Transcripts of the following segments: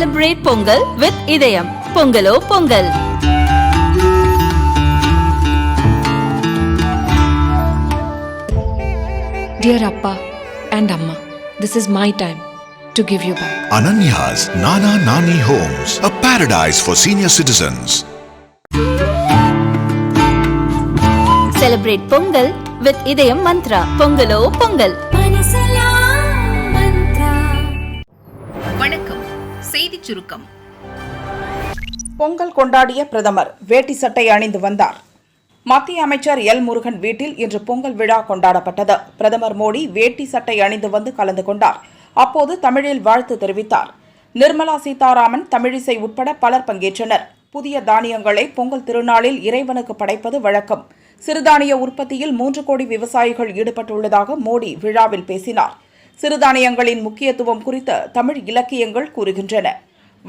Celebrate Pongal with Idayam. Pongalo Pongal. Dear Appa and Amma, this is my time to give you back. Ananya's Nana Nani Homes, a paradise for senior citizens. Celebrate Pongal with Idayam Mantra. Pongalo Pongal. வணக்கம். செய்திச் சுருக்கம். பொங்கல் கொண்டாடிய பிரதமர் வேட்டி சட்டை அணிந்து வந்தார். மத்திய அமைச்சர் எல் முருகன் வீட்டில் இன்று பொங்கல் விழா கொண்டாடப்பட்டது. பிரதமர் மோடி வேட்டி சட்டை அணிந்து வந்து கலந்து கொண்டார். அப்போது தமிழில் வாழ்த்து தெரிவித்தார். நிர்மலா சீதாராமன், தமிழிசை உட்பட பலர் பங்கேற்றனர். புதிய தானியங்களை பொங்கல் திருநாளில் இறைவனுக்கு படைப்பது வழக்கம். சிறுதானிய உற்பத்தியில் 3 கோடி விவசாயிகள் ஈடுபட்டுள்ளதாக மோடி விழாவில் பேசினார். சிறுதானியங்களின் முக்கியத்துவம் குறித்து தமிழ் இலக்கியங்கள் கூறுகின்றன.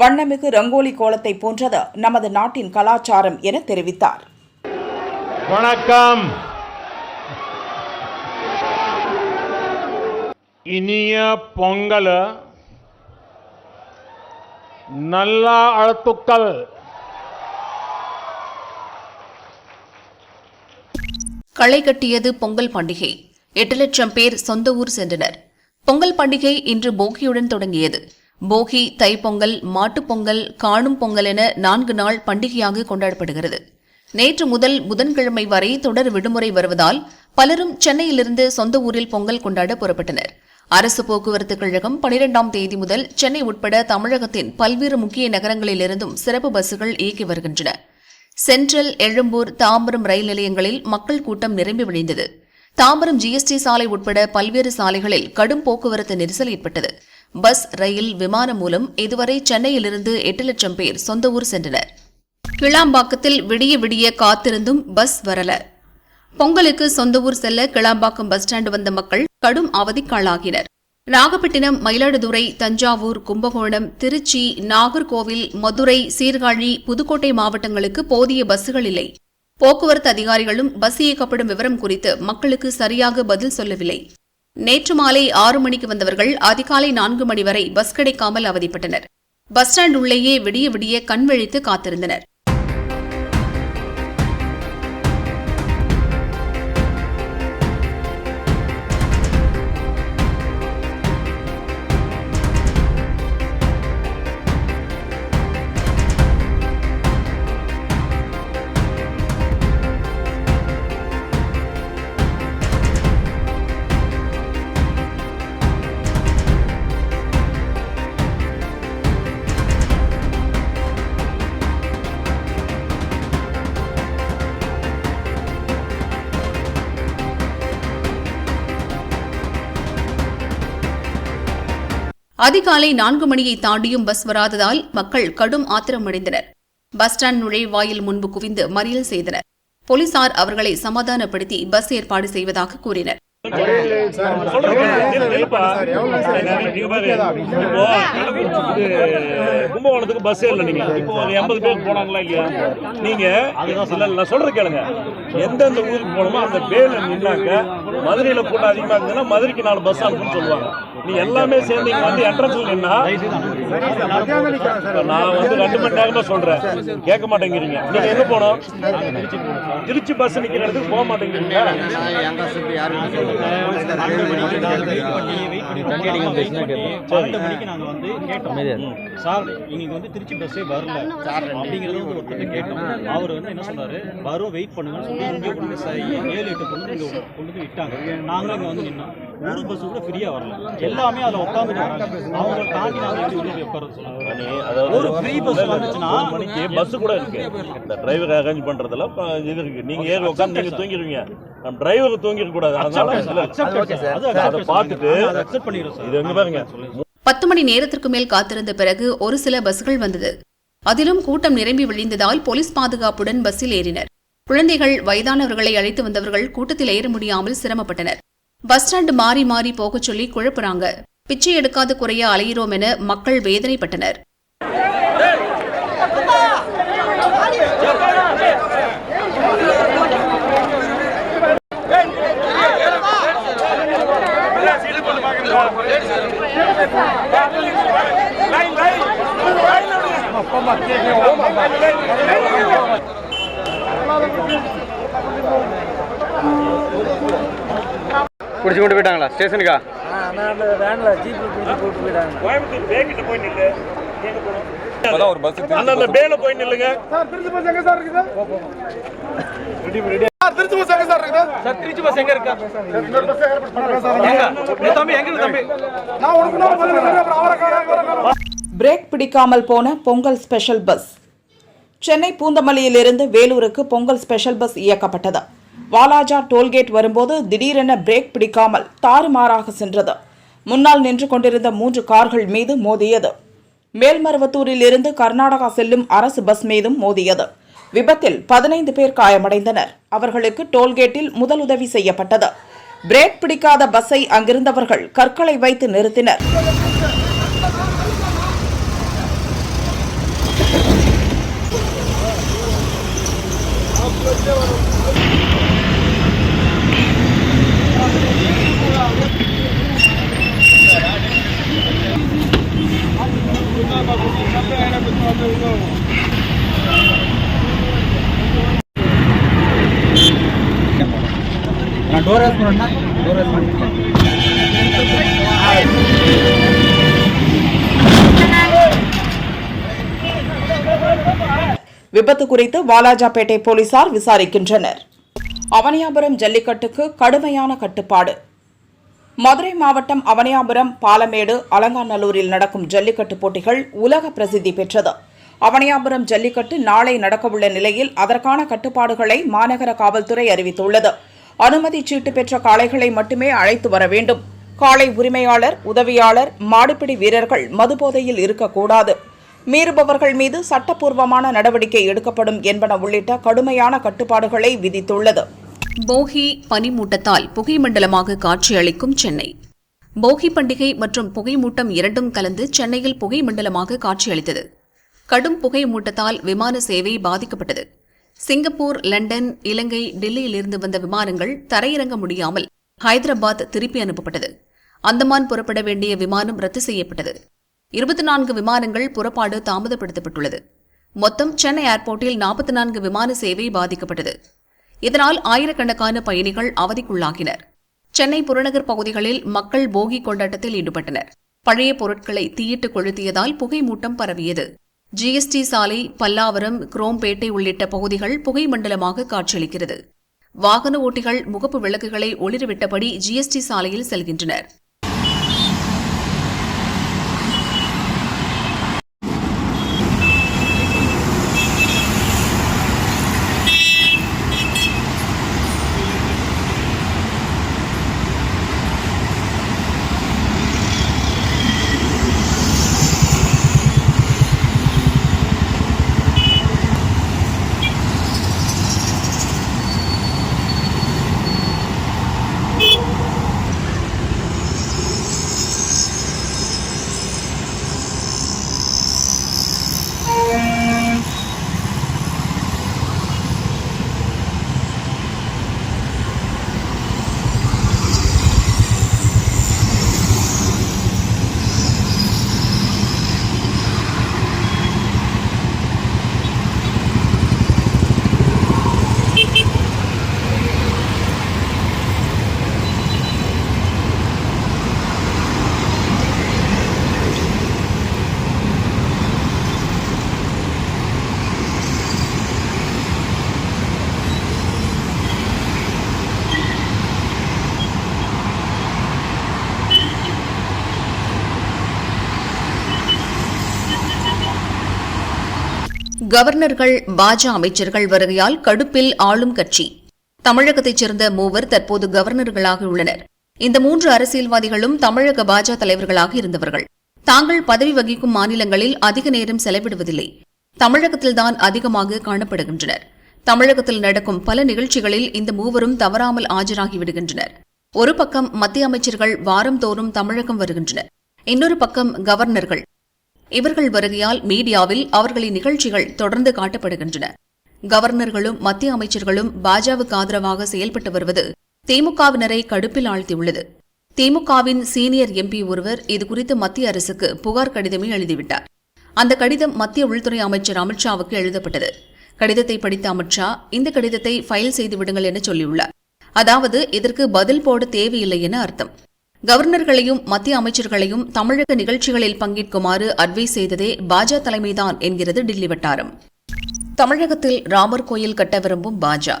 வண்ணமிகு ரங்கோலி கோலத்தை போன்றது நமது நாட்டின் கலாச்சாரம் என தெரிவித்தார். வணக்கம். இனிய பொங்கல் நல்ல அழுத்துக்கள். களை கட்டியது பொங்கல் பண்டிகை. 8 லட்சம் பேர் சொந்த ஊர் சென்றனர். பொங்கல் பண்டிகை இன்று போகியுடன் தொடங்கியது. போகி, தைப்பொங்கல், மாட்டுப்பொங்கல், காணும் பொங்கல் என 4 நாள் பண்டிகையாக கொண்டாடப்படுகிறது. நேற்று முதல் புதன்கிழமை வரை தொடர் விடுமுறை வருவதால் பலரும் சென்னையிலிருந்து சொந்த ஊரில் பொங்கல் கொண்டாட புறப்பட்டனர். அரசு போக்குவரத்து கழகம் 12ஆம் தேதி முதல் சென்னை உட்பட தமிழகத்தின் பல்வேறு முக்கிய நகரங்களிலிருந்தும் சிறப்பு பஸ்கள் இயக்கி வருகின்றன. சென்ட்ரல், எழும்பூர், தாம்பரம் ரயில் நிலையங்களில் மக்கள் கூட்டம் நிரம்பி வழிந்தது. தாம்பரம் ஜிஎஸ்டி சாலை உட்பட பல்வேறு சாலைகளில் கடும் போக்குவரத்து நெரிசல் ஏற்பட்டது. பஸ், ரயில், விமானம் மூலம் இதுவரை சென்னையிலிருந்து 8 லட்சம் பேர் சொந்த ஊர் சென்றனர். கிளாம்பாக்கத்தில் விடிய விடிய காத்திருந்தும் பஸ் வரல. பொங்கலுக்கு சொந்த ஊர் செல்ல கிளாம்பாக்கம் பஸ் ஸ்டாண்டு வந்த மக்கள் கடும் அவதிக்காளாகினர். நாகப்பட்டினம், மயிலாடுதுறை, தஞ்சாவூர், கும்பகோணம், திருச்சி, நாகர்கோவில், மதுரை, சீர்காழி, புதுக்கோட்டை மாவட்டங்களுக்கு போதிய பஸ்கள் இல்லை. போக்குவரத்து அதிகாரிகளும் பஸ் இயக்கப்படும் விவரம் குறித்து மக்களுக்கு சரியாக பதில் சொல்லவில்லை. நேற்று மாலை 6 மணிக்கு வந்தவர்கள் அதிகாலை 4 மணி வரை பஸ் கிடைக்காமல் அவதிப்பட்டனர். பஸ் ஸ்டாண்ட் உள்ளேயே விடிய விடிய கண் விழித்து காத்திருந்தனர். அதிகாலை 4 மணியை தாண்டியும் பஸ் வராததால் மக்கள் கடும் ஆத்திரமடைந்தனர். பஸ் ஸ்டாண்ட் நுழைவாயில் முன்பு குவிந்து மறியல் செய்தனர். போலீசார் அவர்களை சமாதானப்படுத்தி பஸ் ஏற்பாடு செய்வதாக கூறினர். கும்பகோணத்துக்கு பஸ் இல்லை. நீங்க இப்போ 80 பேர் போனாங்களா இல்லையா? நீங்க நான் சொல்றேன் கேளுங்க. எந்தெந்த ஊருக்கு போனோமோ அந்த பேர்ல நின்னாக்க மதுரையில கூட்டம் அதிகமா இருந்ததுன்னா மதுரைக்கு 4 பஸ் அனுப்புன்னு சொல்லுவாங்க. நீ எல்லாமே சேர்ந்து இங்க வந்து என்ட்ரன்ஸ்ல நின்னா நான் வந்து 2 மணி நேரமா சொல்றேன், கேட்க மாட்டேங்கிறீங்க. நீங்க எங்க போனோம்? திருச்சி பஸ் நிக்கிற இடத்துக்கு போக மாட்டேங்கிறீங்க. திருச்சி பஸ்ஸே வரல அப்படிங்கறது ஒருத்தர் கேட்டோம். அவர் என்ன சொன்னாரு, வரும் வெயிட் பண்ணுங்கன்னு சொல்லி இங்க கொண்டு 7-8 பொண்ணு இங்க கொண்டு விட்டாங்க. நாங்களும் இங்க வந்து நின்னோம். ஒரு பஸ் கூட ஃப்ரீயா வரல. எல்லாமே அதுல உட்கார்ந்து அவங்க தாண்டி நாங்க உட்கார்றது சொன்னாங்க. ஒரு ஃப்ரீ பஸ் வந்துச்சுன்னா பஸ் கூட இருக்கு. இந்த டிரைவர் அரேஞ்ச் பண்றதுல இது இருக்கு. நீங்க ஏறி உட்கார்ந்து நீங்க தூங்கிடுவீங்க. நம்ம டிரைவர் தூங்கிட கூடாது. அதனால அதை பார்த்துட்டு இது எங்க பாருங்க. 10 மணி நேரத்திற்கு மேல் காத்திருந்த பிறகு ஒரு சில பஸ்கள் வந்தது. அதிலும் கூட்டம் நிரம்பி விழிந்ததால் போலீஸ் பாதுகாப்புடன் பஸ்ஸில் ஏறினர். குழந்தைகள், வயதானவர்களை அழைத்து வந்தவர்கள் கூட்டத்தில் ஏற முடியாமல் சிரமப்பட்டனர். பஸ் ஸ்டாண்டு மாறி மாறி போகச் சொல்லி குழப்புறாங்க. பிச்சை எடுக்காத குறைய அலைகிறோம் என மக்கள் வேதனைப்பட்டனர். லைன் பிடிச்சி கொண்டு போயிட்டாங்களா ஸ்டேஷனுக்கா? கோயம்புத்தூர் பேக்கிட்ட போய் நில்லு. ஒரு பஸ் அந்த பேல போய் நில்லுங்க. திருச்சி பஸ் எங்க சார் இருக்குது? திருச்சி பஸ் எங்க சார் இருக்குது? சார் திருச்சி பஸ் எங்க இருக்கா? இன்னொரு பஸ் ஏர்போர்ட் பண்றேன் சார். எங்க தம்பி எங்க தம்பி? நான் உனக்கு நான் சொல்றேன் அப்புறம் அவரக்காரங்க. பிரேக் பிடிக்காமல் போன பொங்கல் ஸ்பெஷல் பஸ். சென்னை பூந்தமல்லியிலிருந்து வேலூருக்கு பொங்கல் ஸ்பெஷல் பஸ் இயக்கப்பட்டது. வாலாஜா டோல்கேட் வரும்போது திடீரென பிரேக் பிடிக்காமல் தாறுமாறாக சென்றது. முன்னால் நின்று கொண்டிருந்த 3 கார்கள் மீது மோதியது. மேல்மருவத்தூரில் இருந்து கர்நாடகா செல்லும் அரசு பஸ் மீதும் மோதியது. விபத்தில் 15 பேர் காயமடைந்தனர். அவர்களுக்கு டோல்கேட்டில் முதலுதவி செய்யப்பட்டது. பிரேக் பிடிக்காத பஸ்ஸை அங்கிருந்தவர்கள் கற்களை வைத்து நிறுத்தினர். விபத்து குறித்து வாலாஜாபேட்டை போலீசார் விசாரிக்கின்றனர். அவனியாபுரம் ஜல்லிக்கட்டுக்கு கடுமையான கட்டுப்பாடு. மதுரை மாவட்டம் அவனியாபுரம், பாலமேடு, அலங்காநல்லூரில் நடக்கும் ஜல்லிக்கட்டு போட்டிகள் உலக பிரசித்தி பெற்றது. அவனியாபுரம் ஜல்லிக்கட்டு நாளை நடக்கவுள்ள நிலையில் அதற்கான கட்டுப்பாடுகளை மாநகர காவல்துறை அறிவித்துள்ளது. அனுமதி சீட்டு பெற்ற காளைகளை மட்டுமே அழைத்து வர வேண்டும். காளை உரிமையாளர், உதவியாளர், மாடுபிடி வீரர்கள் மதுபோதையில் இருக்கக்கூடாது. மீறுபவர்கள் மீது சட்டப்பூர்வமான நடவடிக்கை எடுக்கப்படும் என்பன உள்ளிட்ட கடுமையான கட்டுப்பாடுகளை விதித்துள்ளது. போகி பனிமூட்டத்தால் புகைமண்டலமாக காட்சியளிக்கும் சென்னை. போகி பண்டிகை மற்றும் புகைமூட்டம் இரண்டும் கலந்து சென்னையில் புகைமண்டலமாக காட்சியளித்தது. கடும் புகைமூட்டத்தால் விமான சேவை பாதிக்கப்பட்டது. சிங்கப்பூர், லண்டன், இலங்கை, டெல்லியிலிருந்து வந்த விமானங்கள் தரையிறங்க முடியாமல் ஹைதராபாத் திருப்பி அனுப்பப்பட்டது. அந்தமான் புறப்பட வேண்டிய விமானம் ரத்து செய்யப்பட்டது. 24 விமானங்கள் புறப்பாடு தாமதப்படுத்தப்பட்டுள்ளது. மொத்தம் சென்னை ஏர்போர்ட்டில் 44 விமான சேவை பாதிக்கப்பட்டது. இதனால் ஆயிரக்கணக்கான பயணிகள் அவதிக்குள்ளாகினர். சென்னை புறநகர் பகுதிகளில் மக்கள் போகி கொண்டாட்டத்தில் ஈடுபட்டனர். பழைய பொருட்களை தீயிட்டு கொளுத்தியதால் புகைமூட்டம் பரவியது. ஜிஎஸ்டி சாலை, பல்லாவரம், குரோம்பேட்டை உள்ளிட்ட பகுதிகள் புகைமண்டலமாக காட்சியளிக்கிறது. வாகன ஓட்டிகள் முகப்பு விளக்குகளை ஒளிரவிட்டபடி ஜிஎஸ்டி சாலையில் செல்கின்றனர். கவர்னர்கள், பாஜ அமைச்சர்கள் வருகையால் கடுப்பில் ஆளும் கட்சி. தமிழகத்தைச் சேர்ந்த 3 தற்போது கவர்னர்களாக உள்ளனர். இந்த 3 அரசியல்வாதிகளும் தமிழக பாஜ தலைவர்களாக இருந்தவர்கள். தாங்கள் பதவி வகிக்கும் மாநிலங்களில் அதிக நேரம் செலவிடுவதில்லை. தமிழகத்தில்தான் அதிகமாக காணப்படுகின்றனர். தமிழகத்தில் நடக்கும் பல நிகழ்ச்சிகளில் இந்த 3 தவறாமல் ஆஜராகிவிடுகின்றனர். ஒரு பக்கம் மத்திய அமைச்சர்கள் வாரந்தோறும் தமிழகம் வருகின்றனர். இன்னொரு பக்கம் கவர்னர்கள். இவர்கள் வருகையால் மீடியாவில் அவர்களின் நிகழ்ச்சிகள் தொடர்ந்து காட்டப்படுகின்றன. கவர்னர்களும் மத்திய அமைச்சர்களும் பாஜவுக்கு ஆதரவாக செயல்பட்டு வருவது திமுகவினரை கடுப்பில் ஆழ்த்தியுள்ளது. திமுகவின் சீனியர் எம்பி ஒருவர் இதுகுறித்து மத்திய அரசுக்கு புகார் கடிதமே எழுதிவிட்டார். அந்த கடிதம் மத்திய உள்துறை அமைச்சர் அமித்ஷாவுக்கு எழுதப்பட்டது. கடிதத்தை படித்த அமித்ஷா இந்த கடிதத்தை ஃபைல் செய்து விடுங்கள் என சொல்லியுள்ளார். அதாவது இதற்கு பதில் போட தேவையில்லை என அர்த்தம். கவர்னர்களையும் மத்திய அமைச்சர்களையும் தமிழக நிகழ்ச்சிகளில் பங்கேற்குமாறு அட்வைஸ் செய்ததே பாஜக தலைமைதான் என்கிறது டில்லி வட்டாரம். தமிழகத்தில் ராமர் கோயில் கட்ட விரும்பும் பாஜக.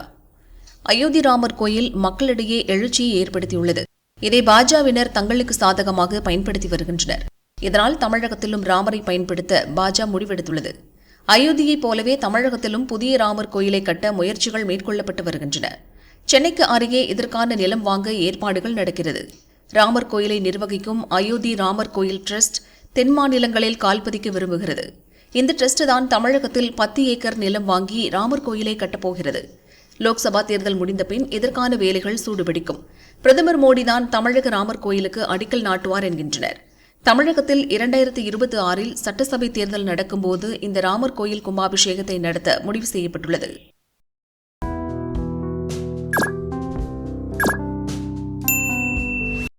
அயோத்தி ராமர் கோயில் மக்களிடையே எழுச்சியை ஏற்படுத்தியுள்ளது. இதை பாஜகவினர் தங்களுக்கு சாதகமாக பயன்படுத்தி வருகின்றனர். இதனால் தமிழகத்திலும் ராமரை பயன்படுத்த பாஜக முடிவெடுத்துள்ளது. அயோத்தியைப் போலவே தமிழகத்திலும் புதிய ராமர் கோயிலை கட்ட முயற்சிகள் மேற்கொள்ளப்பட்டு வருகின்றன. சென்னைக்கு அருகே இதற்கான நிலம் வாங்க ஏற்பாடுகள் நடக்கிறது. ராமர் கோயிலை நிர்வகிக்கும் அயோத்தி ராமர் கோயில் டிரஸ்ட் தென் மாநிலங்களில் கால்பதிக்க விரும்புகிறது. இந்த டிரஸ்ட் தான் தமிழகத்தில் 10 ஏக்கர் நிலம் வாங்கி ராமர் கோயிலை கட்டப்போகிறது. லோக்சபா தேர்தல் முடிந்த பின் இதற்கான வேலைகள் சூடுபிடிக்கும். பிரதமர் மோடிதான் தமிழக ராமர் கோயிலுக்கு அடிக்கல் நாட்டுவார் என்கின்றனர். தமிழகத்தில் 2026 சட்டசபை தேர்தல் நடக்கும்போது இந்த ராமர் கோயில் கும்பாபிஷேகத்தை நடத்த முடிவு செய்யப்பட்டுள்ளது.